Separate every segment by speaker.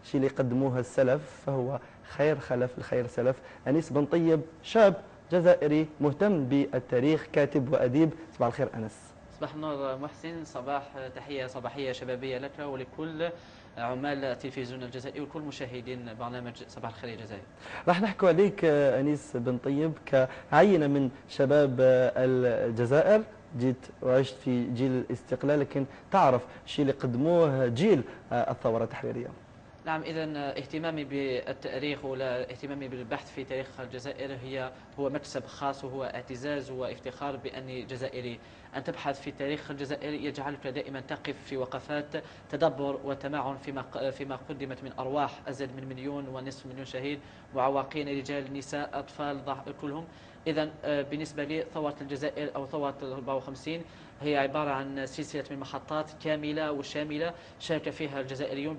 Speaker 1: شي اللي قدموها السلف فهو خير خلف الخير سلف. أنيس بن طيب شاب جزائري مهتم بالتاريخ، كاتب وأديب. صباح الخير أنس.
Speaker 2: صباح النور محسن، تحية صباحية شبابية لك ولكل عمال التلفزيون الجزائري وكل مشاهدين برنامج صباح الخير يا جزائر.
Speaker 1: راح نحكوا عليك أنيس بن طيب كعينة من شباب الجزائر، جيت وعشت في جيل الاستقلال، لكن تعرف الشيء اللي قدموه جيل الثورة التحريرية.
Speaker 2: نعم، إذا اهتمامي بالتاريخ ولا اهتمامي بالبحث في تاريخ الجزائر هو مكسب خاص، وهو اعتزاز وافتخار بأني جزائري. أن تبحث في تاريخ الجزائر يجعلك دائما تقف في وقفات تدبر وتمعن فيما قدمت من أرواح، أزيد من 1.5 مليون شهيد، معوقين، رجال، نساء، أطفال، كلهم. إذا بالنسبة لي ثورة الجزائر أو ثورة 54 هي عبارة عن سلسلة من محطات كاملة وشاملة شارك فيها الجزائريون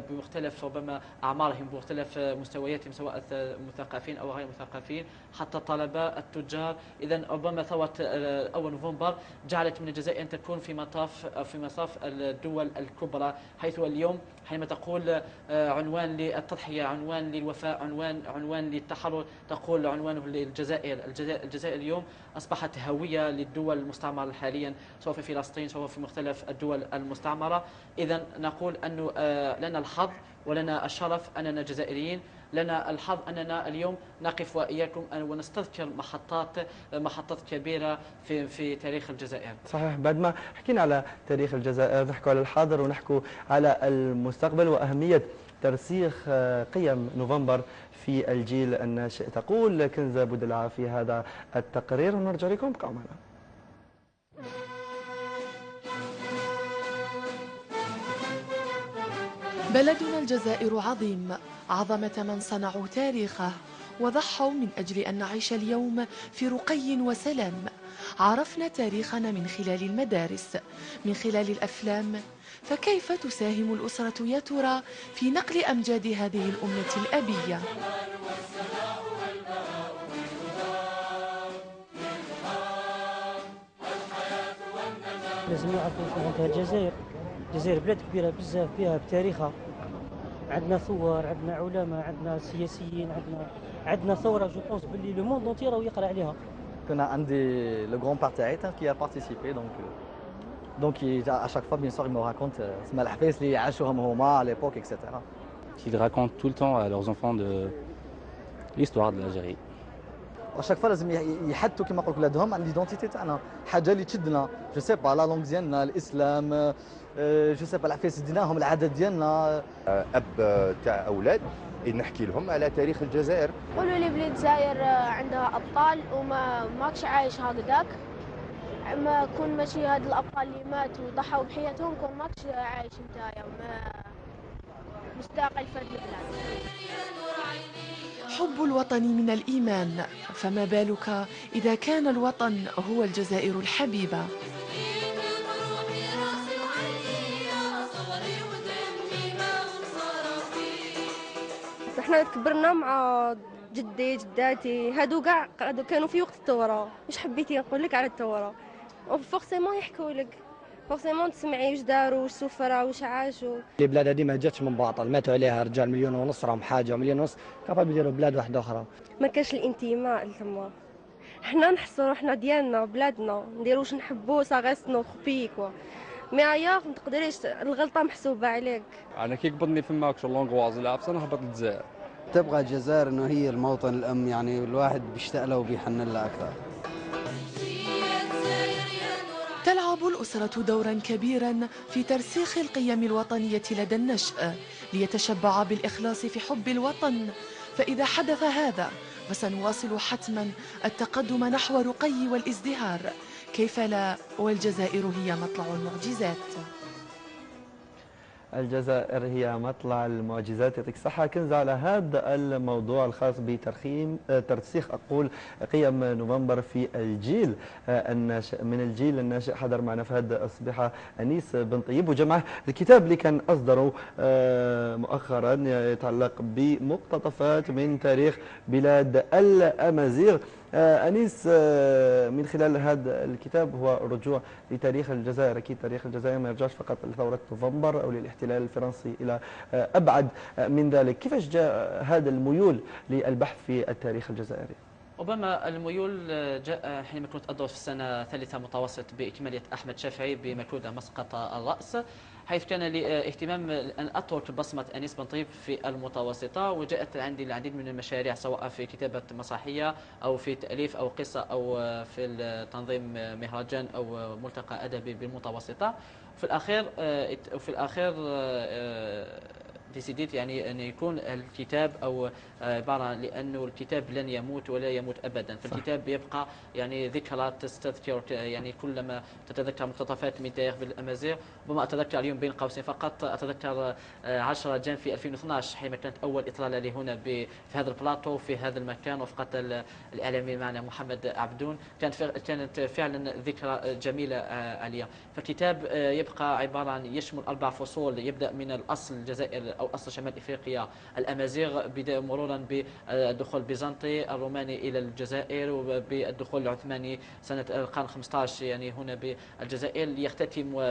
Speaker 2: بمختلف ربما أعمارهم، بمختلف مستوياتهم، سواء مثقفين أو غير مثقفين، حتى الطلبة، التجار. إذا ربما ثورة أول نوفمبر جعلت من الجزائر أن تكون في مصاف الدول الكبرى، حيث اليوم حينما تقول عنوان للتضحية، عنوان للوفاء، عنوان للتحرر، تقول عنوانه للجزائر. الجزائر اليوم أصبحت هوية للدول المستعمرة حاليا، سواء في فلسطين سواء في مختلف الدول المستعمرة. إذا نقول أنه لنا الحظ ولنا الشرف أننا جزائريين، لنا الحظ أننا اليوم نقف وإياكم ونستذكر محطات كبيرة في تاريخ الجزائر.
Speaker 1: صحيح، بعد ما حكينا على تاريخ الجزائر نحكوا على الحاضر ونحكوا على المستقبل وأهمية ترسيخ قيم نوفمبر في الجيل الناشئ. تقول كنزة بودلعة في هذا التقرير، ونرجع لكم، ابقوا معنا.
Speaker 3: بلدنا الجزائر عظيم، عظمة من صنعوا تاريخه وضحوا من أجل أن نعيش اليوم في رقي وسلام. عرفنا تاريخنا من خلال المدارس، من خلال الأفلام، فكيف تساهم الأسرة يا ترى في نقل أمجاد هذه الأمة الأبية؟
Speaker 4: لازم نعرفوا شنو عندها الجزائر. الجزائر بلاد كبيرة بزاف، فيها بتاريخها، عندنا ثوار، عندنا علماء، عندنا سياسيين، عندنا ثورة. جو بونس باللي لو موند اونتي راهو يقرا عليها.
Speaker 5: كنا عندي لو غران بار تاعي كي ا بارتيسيبي دونك à chaque fois bien sûr il me raconte اسمها الحفايس اللي عاشوهم هما à l'époque etc.
Speaker 6: Qu'ils racontent tout le temps à leurs enfants de l'histoire de l'Algérie.
Speaker 5: à chaque fois لازم يحدثوا كما نقول ولادهم عن ليدونتيتي تاعنا، حاجه اللي تشدنا، جو سي با لا لونغ ديالنا، الاسلام، جو سي با الحفايس ديالهم، العادات ديالنا.
Speaker 7: اب تاع اولاد نحكي لهم على تاريخ الجزائر.
Speaker 8: قولوا لي بلي الجزائر عندها ابطال وما ماكش عايش هكذاك، ما كون ماشي هاد الابطال اللي ماتوا وضحوا بحياتهم كون ماكش عايش نتايا مستقل في البلاد.
Speaker 3: حب الوطن من الإيمان، فما بالك إذا كان الوطن هو الجزائر الحبيبة.
Speaker 9: احنا كبرنا مع جدي جداتي، هادو كاع كانوا في وقت الثوره. واش حبيتي نقول لك على الثوره؟ فورسيمون يحكوا لك، فورسيمون تسمعي واش داروا، واش سفروا، واش عاشوا.
Speaker 4: البلاد هذه ما جاتش من باطل، ماتوا عليها رجال 1.5 مليون، راهم حاجه 1.5 مليون كابابل يديروا بلاد واحده اخرى.
Speaker 9: ما كانش الانتماء لتما، حنا نحسوا روحنا ديالنا بلادنا، نديروا واش نحبوا، سا غيست نو بي كوا. مي اياغ ما تقدريش، الغلطه محسوبه عليك.
Speaker 6: انا كي قبضني فماك شو لونغواز لابس انا هبط للجزائر.
Speaker 10: تبغى الجزائر انه هي الموطن الام، يعني الواحد بيشتاق له وبيحن لها اكثر.
Speaker 3: تلعب الأسرة دورا كبيرا في ترسيخ القيم الوطنية لدى النشء ليتشبع بالإخلاص في حب الوطن، فإذا حدث هذا فسنواصل حتما التقدم نحو رقي والازدهار. كيف لا والجزائر هي مطلع المعجزات.
Speaker 1: الجزائر هي مطلع المعجزات. يعطيك الصحة كنزة على هذا الموضوع الخاص ترسيخ قيم نوفمبر في الجيل الناشئ. من الجيل الناشئ حضر معنا في هذه الصبيحة أنيس بن طيب وجمع الكتاب اللي كان أصدره مؤخرا يتعلق بمقتطفات من تاريخ بلاد الأمازيغ. أنيس، من خلال هذا الكتاب هو رجوع لتاريخ الجزائر. أكيد تاريخ الجزائر ما يرجعش فقط لثورة نوفمبر أو للاحتلال الفرنسي، إلى أبعد من ذلك. كيفاش جاء هذا الميول للبحث في التاريخ الجزائري؟
Speaker 2: ربما الميول جاء حينما كنت أدرس في السنة الثالثة متوسط بإكمالية أحمد شافعي بمكودة مسقط الرأس، حيث كان لي اهتمام أن أترك بصمة أنيس بن طيب في المتوسطة، وجاءت عندي العديد من المشاريع سواء في كتابة مسرحية أو في تأليف أو قصة أو في تنظيم مهرجان أو ملتقى أدبي بالمتوسطة. في الأخير ديسيديت يعني أن يكون الكتاب أو عبارة، لأنه الكتاب لن يموت ولا يموت أبدا، فالكتاب يبقى يعني ذكرى تستذكر، يعني كلما تتذكر مقتطفات من تاريخ بالأمازيغ. ربما أتذكر اليوم بين قوسين فقط، أتذكر 10 جان في 2012 حينما كانت أول إطلالة لي هنا في هذا البلاطو في هذا المكان وفقط الإعلامي معنا محمد عبدون، كانت فعلا ذكرى جميلة عليا. فالكتاب يبقى عبارة عن يشمل 4 فصول، يبدأ من الأصل الجزائر أو أصل شمال إفريقيا الأمازيغ، مرورا بالدخول البيزنطي الروماني إلى الجزائر، وبالدخول العثماني سنة القرن 15 يعني هنا بالجزائر.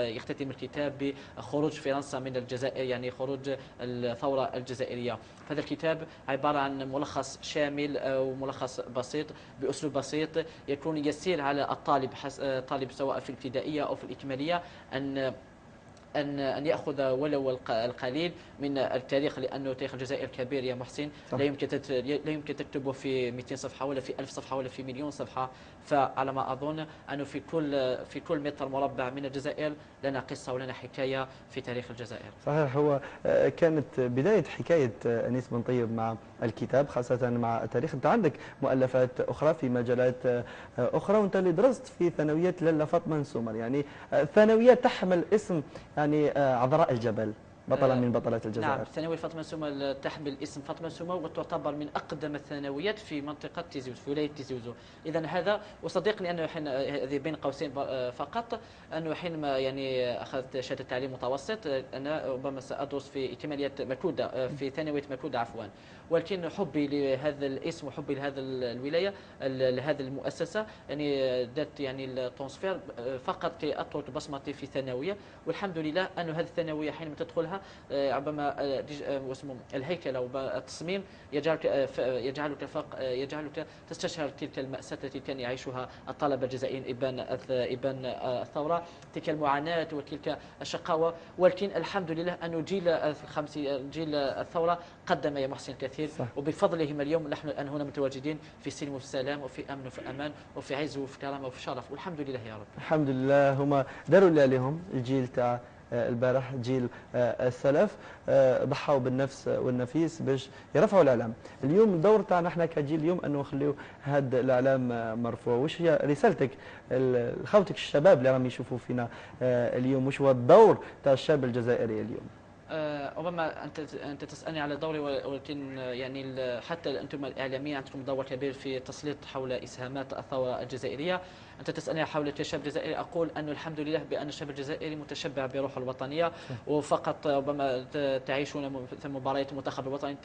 Speaker 2: يختتم الكتاب بخروج فرنسا من الجزائر، يعني خروج الثورة الجزائرية. فهذا الكتاب عبارة عن ملخص شامل أو ملخص بسيط بأسلوب بسيط يكون يسير على الطالب سواء في الابتدائية أو في الإكمالية أن يأخذ ولو القليل من التاريخ، لأنه تاريخ الجزائر كبير يا محسن. لا يمكن تكتبه في 200 صفحة ولا في 1000 صفحة ولا في مليون صفحة. فعلى ما أظن أنه في كل متر مربع من الجزائر لنا قصة ولنا حكاية في تاريخ الجزائر.
Speaker 1: صحيح، هو كانت بداية حكاية أنيس بن طيب مع الكتاب، خاصة مع التاريخ. أنت عندك مؤلفات أخرى في مجالات أخرى، وأنت اللي درست في ثانوية لاله فاطمة نسومر، يعني ثانوية تحمل اسم يعني عذراء الجبل، بطلة من بطلات الجزائر.
Speaker 2: نعم، ثانوية فاطمة نسومر تحمل اسم فاطمة نسومر، وتعتبر من أقدم الثانويات في منطقة تيزي وزو، في ولاية تيزي وزو. إذا هذا، وصديقني أنه هذه بين قوسين فقط، أنه حينما يعني أخذت شهادة تعليم متوسط أنا ربما سأدرس في إكمالية مكودة، في ثانوية مكودة عفوا، ولكن حبي لهذا الاسم وحبي لهذا الولاية لهذه المؤسسة يعني دات يعني الترانسفير فقط كي أترك بصمتي في ثانوية. والحمد لله أن هذه الثانوية حينما تدخلها ربما واسمه الهيكل أو التصميم يجعلك تستشعر تلك المأساة التي كان يعيشها الطلبة الجزائريين إبان الثورة، تلك المعاناة وتلك الشقاوة. ولكن الحمد لله أن جيل الثورة قدم يا محسن الكثير، وبفضلهم اليوم نحن الآن هنا متواجدين في سلم وفي سلام وفي أمن وفي أمان وفي عز وفي كرامة وفي شرف، والحمد لله يا رب.
Speaker 1: الحمد لله، هما داروا اللي عليهم. الجيل تاع البارح، جيل السلف، ضحوا بالنفس والنفيس باش يرفعوا الاعلام. اليوم الدور تاعنا احنا كجيل اليوم انه نخليو هذا الاعلام مرفوع. واش هي رسالتك لخوتك الشباب اللي راهم يشوفوا فينا اليوم؟ واش هو الدور تاع الشاب الجزائري اليوم؟
Speaker 2: ربما انت تسالني على دوري، ولكن يعني حتى انتم الاعلاميين عندكم دور كبير في التسليط حول اسهامات الثوره الجزائريه. انت تسالني حول الشاب الجزائري، اقول انه الحمد لله بان الشاب الجزائري متشبع بروح الوطنيه، وفقط ربما تعيشون في مباريات المنتخب الوطني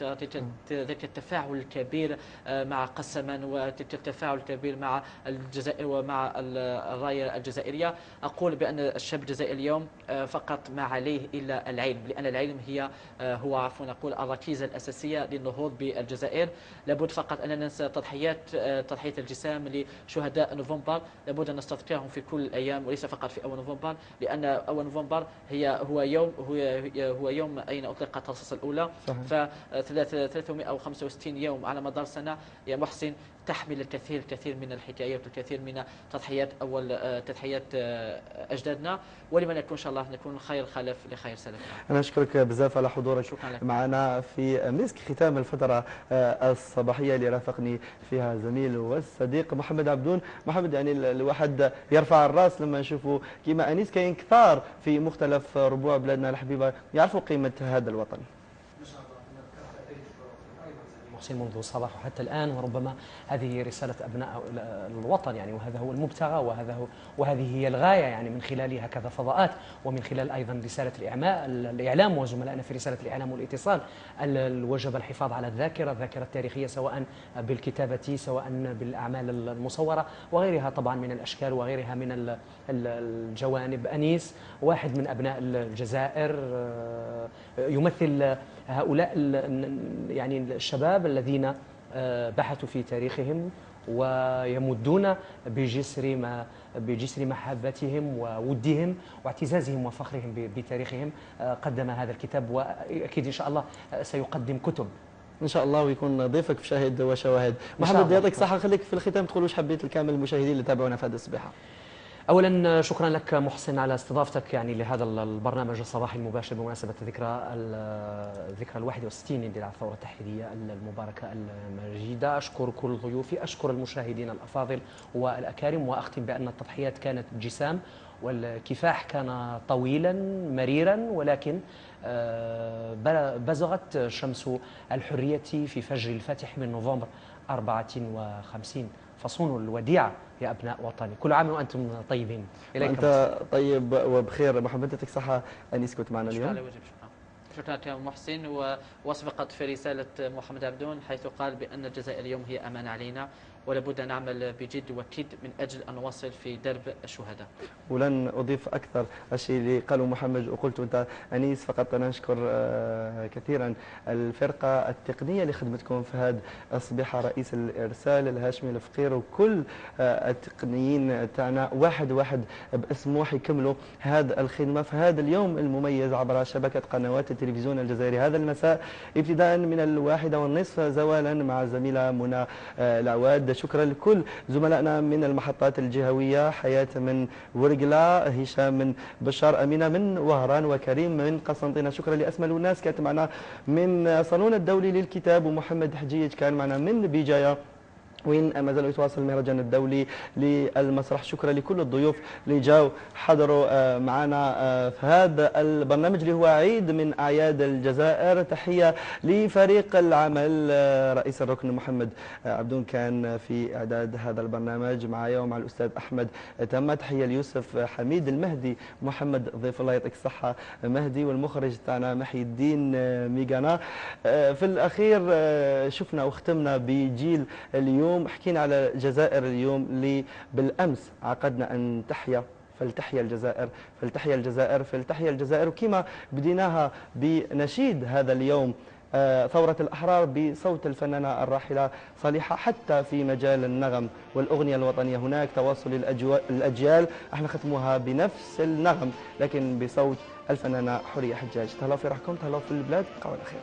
Speaker 2: ذلك التفاعل الكبير مع قسما، وتلك التفاعل الكبير مع الجزائر ومع الرايه الجزائريه. اقول بان الشاب الجزائري اليوم فقط ما عليه الا العلم، لان العلم هو عفوا نقول الركيزه الاساسيه للنهوض بالجزائر. لابد فقط ان ننسى تضحيه الجسام لشهداء نوفمبر، لابد ان نستذكرهم في كل الايام وليس فقط في اول نوفمبر، لان اول نوفمبر هو يوم اين اطلقت الرصاصه الاولى. ف 365 يوم على مدار سنه يا محسن تحمل الكثير من الحكايات والكثير من تضحيات اجدادنا، ولما نكون ان شاء الله نكون خير خلف لخير سلف.
Speaker 1: انا اشكرك بزاف على حضورك معنا في مسك ختام الفتره الصباحيه اللي رافقني فيها زميل والصديق محمد عبدون. محمد، يعني الواحد يرفع الراس لما يشوفوا كيما انيس كاين كثار في مختلف ربوع بلادنا الحبيبه يعرفوا قيمه هذا الوطن.
Speaker 11: حسين منذ الصباح وحتى الآن، وربما هذه رسالة أبناء الوطن يعني، وهذا هو المبتغى وهذه هي الغاية يعني من خلال هكذا فضاءات، ومن خلال أيضا رسالة الإعلام وزملائنا في رسالة الإعلام والاتصال. وجب الحفاظ على الذاكرة التاريخية، سواء بالكتابة سواء بالأعمال المصورة وغيرها طبعا من الأشكال وغيرها من الجوانب. أنيس واحد من أبناء الجزائر، يمثل هؤلاء يعني الشباب الذين بحثوا في تاريخهم ويمدون بجسر محبتهم وودهم واعتزازهم وفخرهم بتاريخهم. قدم هذا الكتاب، وأكيد إن شاء الله سيقدم كتب
Speaker 1: ان شاء الله، ويكون ضيفك في شاهد وشواهد. محمد يعطيك الصحه، خليك في الختام تقول واش حبيت الكامل المشاهدين اللي تابعونا في هذه الصبيحه.
Speaker 11: اولا شكرا لك محسن على استضافتك يعني لهذا البرنامج الصباحي المباشر بمناسبه الذكرى 61 للثوره التحريريه المباركه المجيده. اشكر كل ضيوفي، اشكر المشاهدين الافاضل والاكارم، واختم بان التضحيات كانت جسام والكفاح كان طويلا مريرا، ولكن بزغت شمس الحرية في فجر الفاتح من نوفمبر 54. فصونوا الوديعة يا أبناء وطني، كل عام وأنتم طيبين.
Speaker 1: وأنت طيب وبخير. محمد يعطيك الصحة أنيس كنت معنا اليوم.
Speaker 2: شكرا لك محسن. وأسبقت في رسالة محمد عبدون حيث قال بأن الجزائر اليوم هي أمان علينا، ولابد أن نعمل بجد وكد من أجل أن نواصل في درب الشهداء.
Speaker 1: ولن أضيف أكثر الشيء اللي قاله محمد وقلت أنت أنيس، فقط أنا نشكر كثيرا الفرقة التقنية اللي خدمتكم في هذا الصبيحة، رئيس الإرسال الهاشمي الفقير وكل التقنيين تاعنا واحد باسم واحد يكملوا هذا الخدمة في هذا اليوم المميز عبر شبكة قنوات التلفزيون الجزائري. هذا المساء ابتداء من 1:30 زوالا مع الزميلة منى العواد. شكرا لكل زملائنا من المحطات الجهوية، حياة من ورقلة، هشام من بشار، أمينة من وهران، وكريم من قسنطينة. شكرا لأسماء الناس كانت معنا من صالون الدولي للكتاب، ومحمد حجيج كان معنا من بجاية وين ما زالوا يتواصل المهرجان الدولي للمسرح. شكرا لكل الضيوف اللي جاوا حضروا معنا في هذا البرنامج اللي هو عيد من أعياد الجزائر. تحية لفريق العمل، رئيس الركن محمد عبدون كان في إعداد هذا البرنامج معايا ومع الأستاذ أحمد تامة. تحية ليوسف حميد، المهدي محمد ضيف الله يعطيك الصحة مهدي، والمخرج تاعنا محي الدين ميغانا. في الأخير شفنا وختمنا بجيل اليوم، حكينا على الجزائر اليوم اللي بالأمس عقدنا أن تحيا، فلتحيا الجزائر، فلتحيا الجزائر، فلتحيا الجزائر. وكما بديناها بنشيد هذا اليوم ثورة الأحرار بصوت الفنانة الراحلة صالحة، حتى في مجال النغم والأغنية الوطنية هناك تواصل الأجيال. احنا ختموها بنفس النغم لكن بصوت الفنانة حورية حجاج. تهلاو في روحكم، تهلاو في البلاد، بقاو على خير.